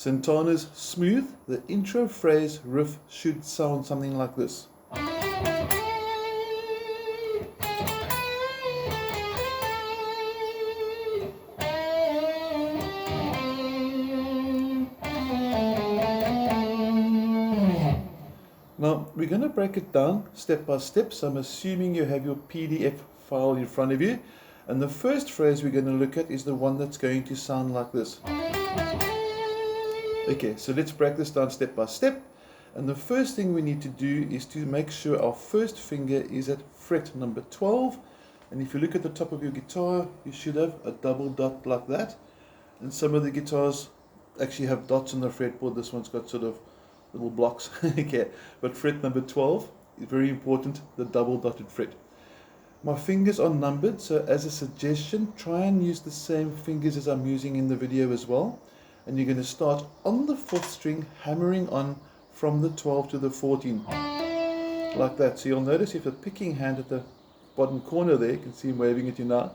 Santana's smooth, the intro phrase riff should sound something like this. Now, we're going to break it down step by step, so I'm assuming you have your PDF file in front of you. And the first phrase we're going to look at is the one that's going to sound like this. Okay, so let's break this down step by step. And the first thing we need to do is to make sure our first finger is at fret number 12. And if you look at the top of your guitar, you should have a double dot like that. And some of the guitars actually have dots on the fretboard. This one's got sort of little blocks. Okay, but fret number 12 is very important, the double dotted fret. My fingers are numbered, so as a suggestion, try and use the same fingers as I'm using in the video as well. And you're going to start on the 4th string, hammering on from the 12 to the 14, like that. So you'll notice if a picking hand at the bottom corner there, you can see him waving at you now,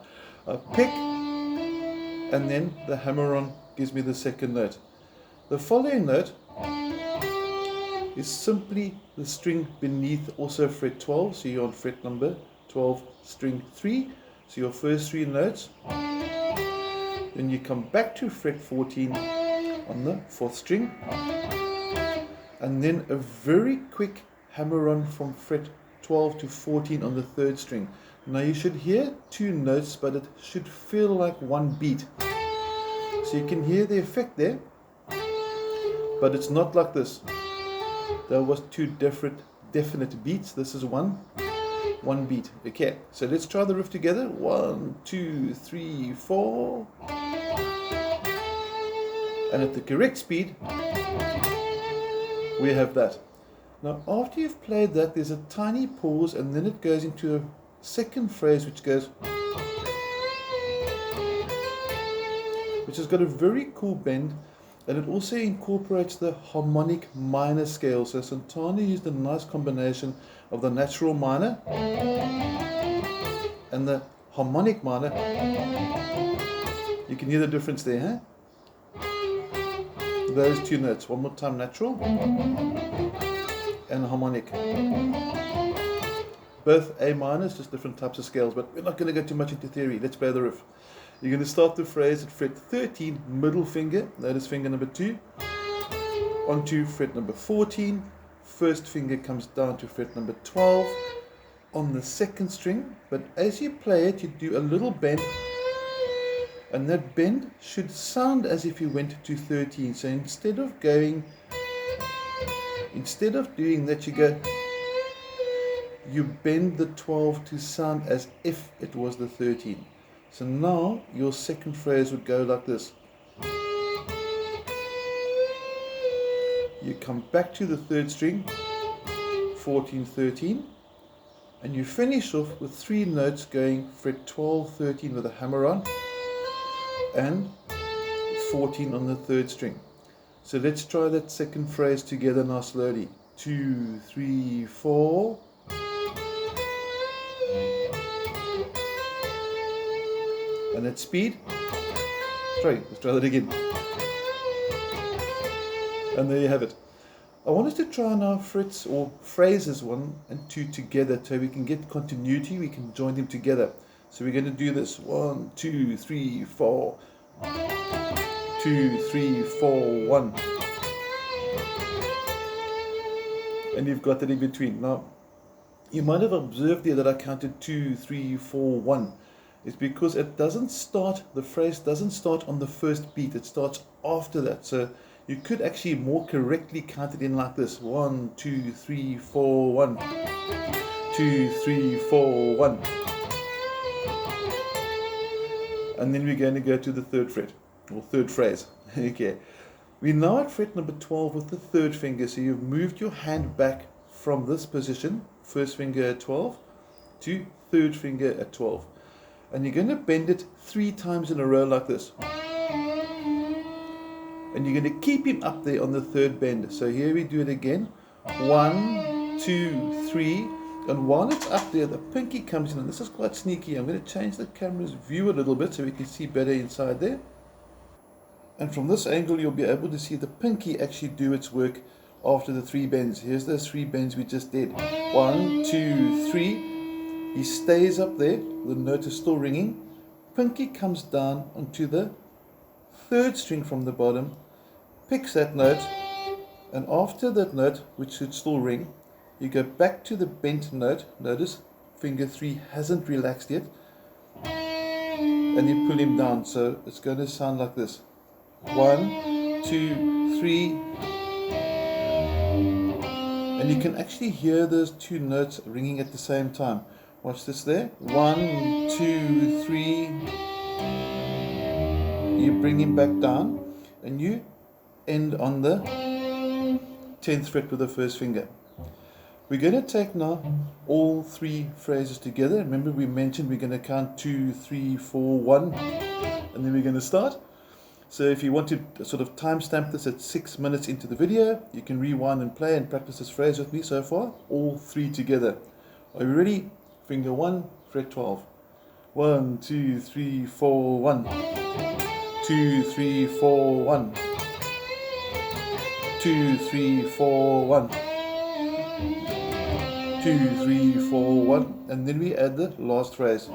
I pick, and then the hammer on gives me the second note. The following note is simply the string beneath, also fret 12, so you're on fret number 12, string 3, so your first 3 notes. Then you come back to fret 14 on the 4th string, and then a very quick hammer on from fret 12 to 14 on the 3rd string. Now you should hear 2 notes, but it should feel like one beat. So you can hear the effect there, but it's not like this. There was 2 definite beats. This is one beat. Okay, so let's try the riff together. 1, 2, 3, 4. And at the correct speed, we have that. Now, after you've played that, there's a tiny pause, and then it goes into a second phrase which goes, which has got a very cool bend, and it also incorporates the harmonic minor scale. So Santana used a nice combination of the natural minor and the harmonic minor. You can hear the difference there, huh? Those 2 notes. One more time, natural and harmonic. Both A minors, just different types of scales, but we're not going to go too much into theory. Let's play the riff. You're going to start the phrase at fret 13, middle finger, notice finger number 2, onto fret number 14, first finger comes down to fret number 12 on the 2nd string, but as you play it, you do a little bend, and that bend should sound as if you went to 13. So instead of doing that, you bend the 12 to sound as if it was the 13. So now your second phrase would go like this. You come back to the 3rd string, 14, 13, and you finish off with 3 notes going fret 12, 13 with a hammer on, and 14 on the 3rd string. So let's try that second phrase together now slowly. 2, 3, 4. And at speed. Let's try that again. And there you have it. I want us to try now frets or phrases 1 and 2 together so we can get continuity, we can join them together. So we're going to do this. 1, 2, 3, 4. 2, 3, 4, 1. And you've got that in between. Now, you might have observed there that I counted 2, 3, 4, 1. It's because it doesn't start, the phrase doesn't start on the first beat, it starts after that. So you could actually more correctly count it in like this. 1, 2, 3, 4, 1. 2, 3, 4, 1. And then we're going to go to the 3rd fret, or 3rd phrase. Okay. We're now at fret number 12 with the 3rd finger. So you've moved your hand back from this position, 1st finger at 12, to 3rd finger at 12. And you're going to bend it 3 times in a row like this. And you're going to keep him up there on the 3rd bend. So here we do it again. 1, 2, 3. And while it's up there, the pinky comes in, and this is quite sneaky. I'm going to change the camera's view a little bit so we can see better inside there. And from this angle you'll be able to see the pinky actually do its work after the 3 bends. Here's those 3 bends we just did. 1, 2, 3. He stays up there, the note is still ringing. Pinky comes down onto the 3rd string from the bottom, picks that note, and after that note, which should still ring, you go back to the bent note. Notice finger 3 hasn't relaxed yet, and you pull him down. So it's going to sound like this. 1, 2, 3, and you can actually hear those 2 notes ringing at the same time. Watch this there. 1, 2, 3. You bring him back down, and you end on the 10th fret with the 1st finger. We're going to take now all 3 phrases together. Remember we mentioned we're going to count 2, 3, 4, 1, and then we're going to start. So if you want to sort of timestamp this at 6 minutes into the video, you can rewind and play and practice this phrase with me so far. All 3 together. Are you ready? Finger 1, fret 12. 1, 2, 3, 4, 1. 2, 3, 4, 1. 2, 3, 4, 1. 2, 3, 4, 1. And then we add the last phrase,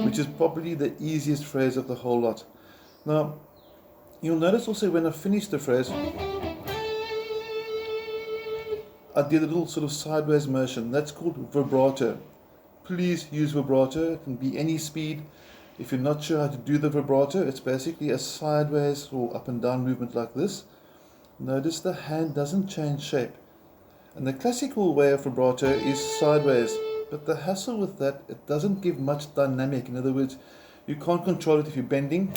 which is probably the easiest phrase of the whole lot. Now, you'll notice also when I finish the phrase, I did a little sort of sideways motion. That's called vibrato. Please use vibrato. It can be any speed. If you're not sure how to do the vibrato, it's basically a sideways or up and down movement like this. Notice the hand doesn't change shape. And the classical way of vibrato is sideways. But the hassle with that, it doesn't give much dynamic. In other words, you can't control it if you're bending.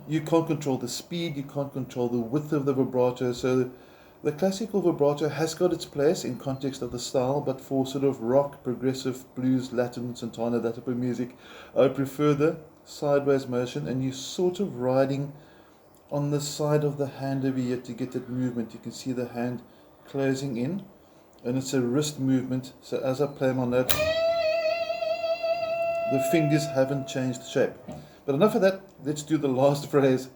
You can't control the speed, you can't control the width of the vibrato. So the classical vibrato has got its place in context of the style, but for sort of rock, progressive, blues, Latin, Santana, that type of music, I prefer the sideways motion, and you're sort of riding on the side of the hand over here to get that movement. You can see the hand closing in, and it's a wrist movement. So as I play my note, the fingers haven't changed shape. But enough of that, let's do the last phrase.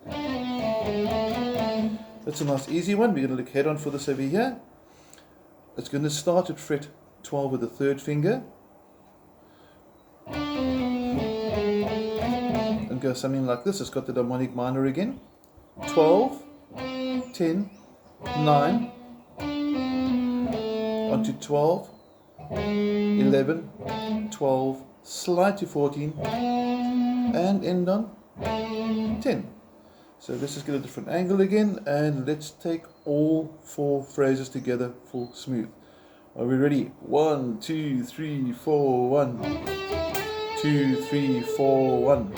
That's a nice easy one. We're going to look head on for this over here. It's going to start at fret 12 with the 3rd finger, and go something like this. It's got the harmonic minor again. 12, 10, 9, onto 12, 11, 12, slide to 14, and end on 10. So let's just get a different angle again, and let's take all 4 phrases together for smooth. Are we ready? 1, 2, 3, 4, 1. 2, 3, 4, 1.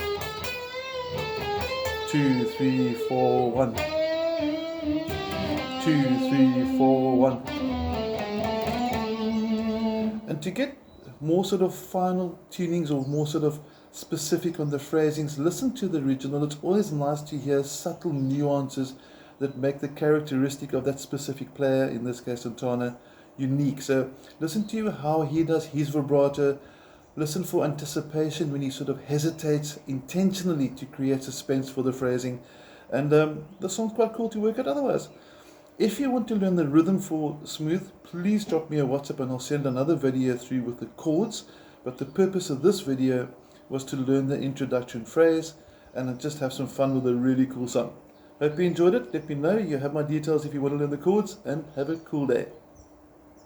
2, 3, 4, 1. 2, 3, 4, 1. And to get more sort of final tunings or more sort of specific on the phrasings, listen to the original. It's always nice to hear subtle nuances that make the characteristic of that specific player, in this case Santana, unique. So listen to how he does his vibrato. Listen for anticipation when he sort of hesitates intentionally to create suspense for the phrasing. And the song's quite cool to work at otherwise. If you want to learn the rhythm for smooth, please drop me a WhatsApp and I'll send another video through with the chords. But the purpose of this video was to learn the introduction phrase and just have some fun with a really cool song. Hope you enjoyed it. Let me know. You have my details if you want to learn the chords, and have a cool day.